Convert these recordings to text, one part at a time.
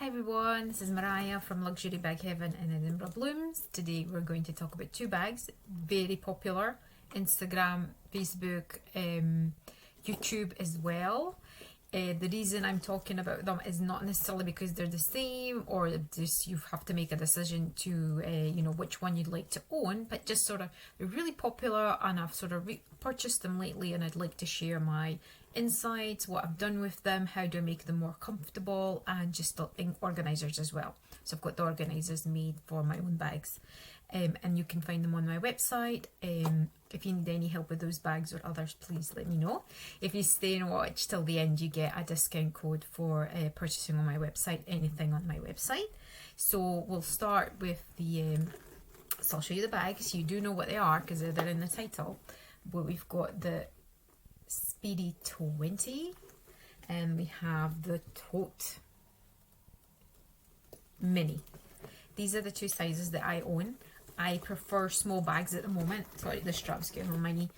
everyone, this is Mariah from Luxury Bag Heaven in Edinburghblooms. Today we're going to talk about two bags, very popular, Instagram, Facebook, YouTube as well. The reason I'm talking about them is not necessarily because they're the same or just you have to make a decision to you know which one you'd like to own, but just sort of they're really popular and I've sort of purchased them lately and I'd like to share my insights, what I've done with them, how do I make them more comfortable, and just the organisers as well. So I've got the organisers made for my own bags, and you can find them on my website. If you need any help with those bags or others, please let me know. If you stay and watch till the end, you get a discount code for purchasing on my website, anything on my website. So we'll start with the, so I'll show you the bags. You do know what they are because they're in the title, but we've got the Speedy 20 and we have the Tote Mini. These are the two sizes that I own. I prefer small bags at the moment. Sorry, the strap's getting on my knee.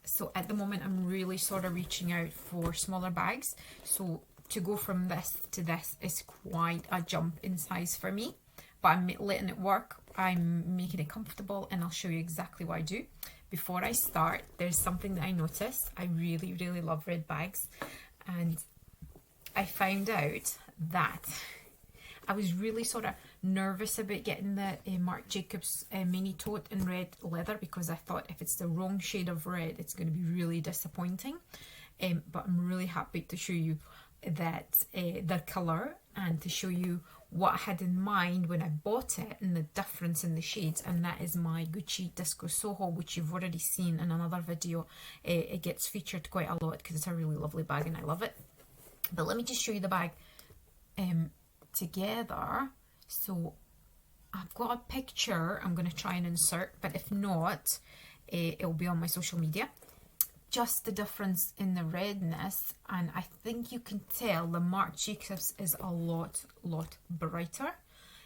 So at the moment I'm really sort of reaching out for smaller bags. So to go from this to this is quite a jump in size for me. But I'm letting it work. I'm making it comfortable and I'll show you exactly what I do. Before I start, there's something that I noticed. I really, really love red bags. And I found out that I was really sort of nervous about getting the Marc Jacobs mini tote in red leather because I thought if it's the wrong shade of red, it's going to be really disappointing. But I'm really happy to show you that the colour and to show you what I had in mind when I bought it and the difference in the shades, and that is my Gucci Disco Soho, which you've already seen in another video. It gets featured quite a lot because it's a really lovely bag and I love it. But let me just show you the bag together. So I've got a picture I'm going to try and insert, but if not, it'll be on my social media. Just the difference in the redness, and I think you can tell the Marc Jacobs is a lot brighter.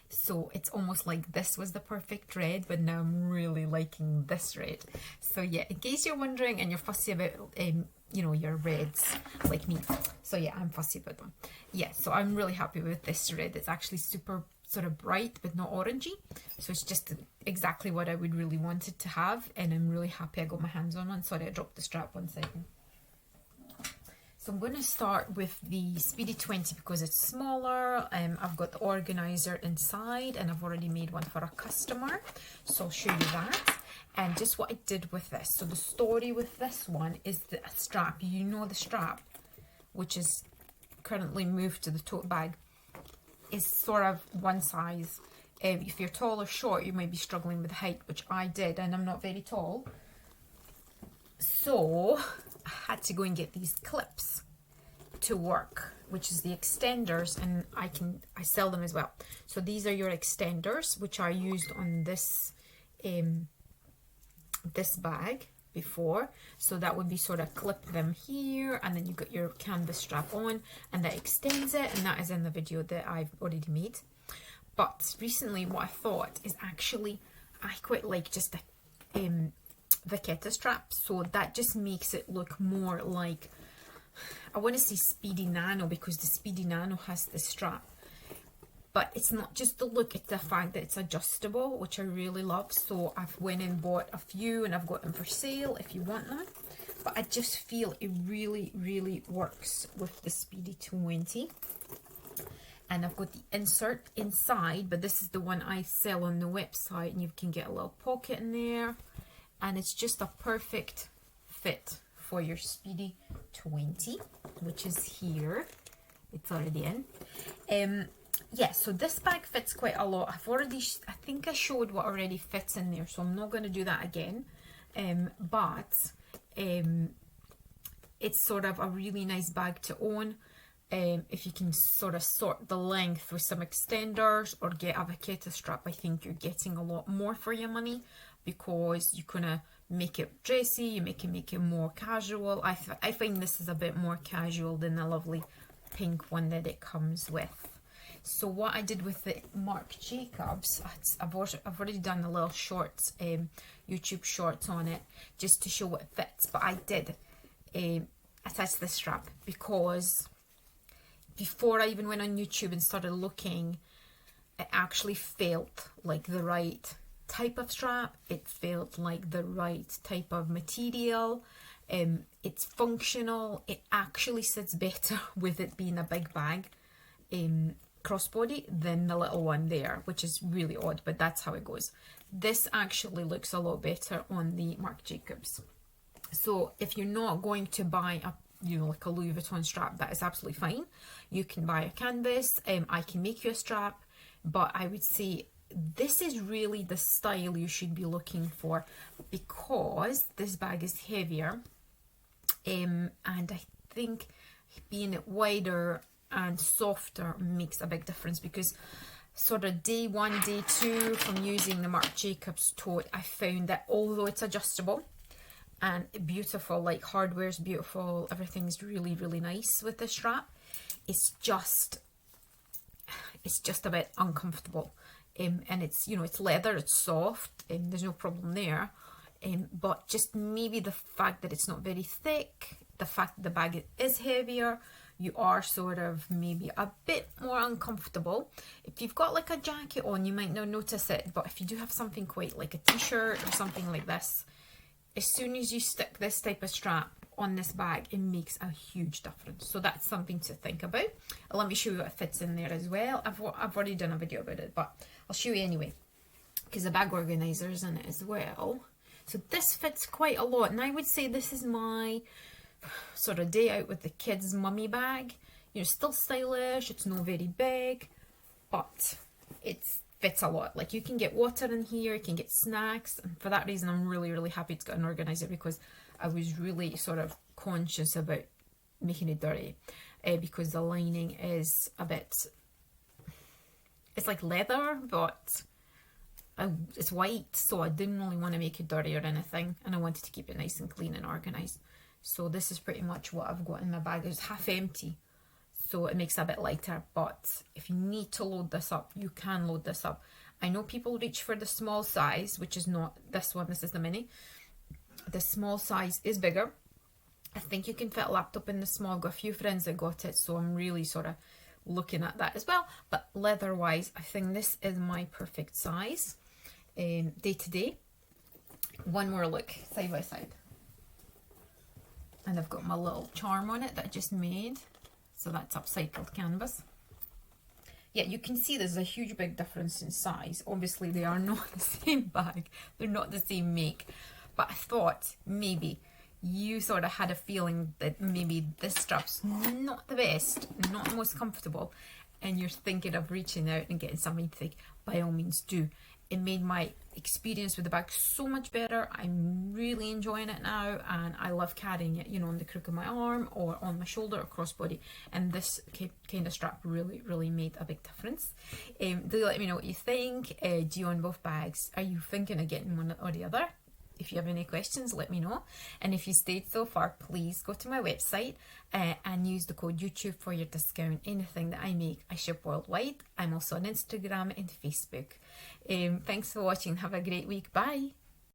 So it's almost like this was the perfect red, but now I'm really liking this red. So yeah, in case you're wondering and you're fussy about you know, your reds like me. So yeah, I'm fussy about them. Yeah, so I'm really happy with this red. It's actually super sort of bright but not orangey, so it's just exactly what I would really wanted to have, and I'm really happy I got my hands on one. Sorry, I dropped the strap 1 second. So I'm going to start with the Speedy 20 because it's smaller. I've got the organizer inside and I've already made one for a customer, so I'll show you that and just what I did with this. So the story with this one is the strap. You know, the strap, which is currently moved to the tote bag, is sort of one size. If you're tall or short, you might be struggling with height, which I did, and I'm not very tall. So I had to go and get these clips to work, which is the extenders, and I sell them as well. So these are your extenders, which are used on this this bag before. So that would be sort of clip them here, and then you got your canvas strap on and that extends it, and that is in the video that I've already made. But recently what I thought is actually I quite like just the Vachetta strap, so that just makes it look more like, I want to say Speedy Nano, because the Speedy Nano has the strap. But it's not just the look, it's the fact that it's adjustable, which I really love. So I've went and bought a few and I've got them for sale if you want them. But I just feel it really works with the Speedy 20. And I've got the insert inside, but this is the one I sell on the website, and you can get a little pocket in there. And it's just a perfect fit for your Speedy 20, which is here. It's already in. Yeah, so this bag fits quite a lot. I think I showed what already fits in there, so I'm not going to do that again. But it's sort of a really nice bag to own. If you can sort of sort the length with some extenders or get a Vachetta strap, I think you're getting a lot more for your money, because you kind of make it dressy, you make it more casual. I find this is a bit more casual than the lovely pink one that it comes with. So what I did with the Marc Jacobs, I've already done a little shorts, YouTube shorts on it, just to show what it fits. But I did attach this strap because before I even went on YouTube and started looking, it actually felt like the right type of strap. It felt like the right type of material. It's functional. It actually sits better with it being a big bag crossbody than the little one there, which is really odd, but that's how it goes. This actually looks a lot better on the Marc Jacobs. So if you're not going to buy a, you know, like a Louis Vuitton strap, that is absolutely fine. You can buy a canvas. I can make you a strap, but I would say this is really the style you should be looking for, because this bag is heavier, and I think being it wider and softer makes a big difference, because sort of day one, day two from using the Marc Jacobs tote, I found that although it's adjustable and beautiful, like hardware's beautiful, everything's really, really nice with the strap, it's just a bit uncomfortable. And it's, you know, it's leather, it's soft, there's no problem there. But just maybe the fact that it's not very thick, the fact that the bag is heavier, you are sort of maybe a bit more uncomfortable. If you've got like a jacket on, you might not notice it, but if you do have something quite like a t-shirt or something like this, as soon as you stick this type of strap on this bag, it makes a huge difference. So that's something to think about. Let me show you what fits in there as well. I've already done a video about it, but I'll show you anyway, because the bag organizer is in it as well. So this fits quite a lot, and I would say this is my sort of day out with the kids mummy bag. You know, still stylish, it's not very big, but it fits a lot. Like, you can get water in here, you can get snacks, and for that reason I'm really, really happy it's got an organizer, because I was really sort of conscious about making it dirty, because the lining is a bit, it's like leather, but it's white, so I didn't really want to make it dirty or anything, and I wanted to keep it nice and clean and organised. So this is pretty much what I've got in my bag. It's half empty, so it makes it a bit lighter, but if you need to load this up, you can load this up. I know people reach for the small size, which is not this one, this is the mini. The small size is bigger. I think you can fit a laptop in the small. I've got a few friends that got it, so I'm really sort of looking at that as well. But leather wise, I think this is my perfect size. Day to day. One more look side by side, and I've got my little charm on it that I just made, so that's upcycled canvas. Yeah, you can see there's a huge big difference in size. Obviously they are not the same bag, they're not the same make, but I thought maybe you sort of had a feeling that maybe this strap's not the best, not the most comfortable, and you're thinking of reaching out and getting something thick. By all means do. It made my experience with the bag so much better. I'm really enjoying it now, and I love carrying it, you know, on the crook of my arm or on my shoulder or crossbody, and this kind of strap really, really made a big difference. Do let me know what you think. Do you own both bags? Are you thinking of getting one or the other? If you have any questions, let me know. And if you stayed so far, please go to my website and use the code YouTube for your discount. Anything that I make, I ship worldwide. I'm also on Instagram and Facebook. Thanks for watching. Have a great week. Bye.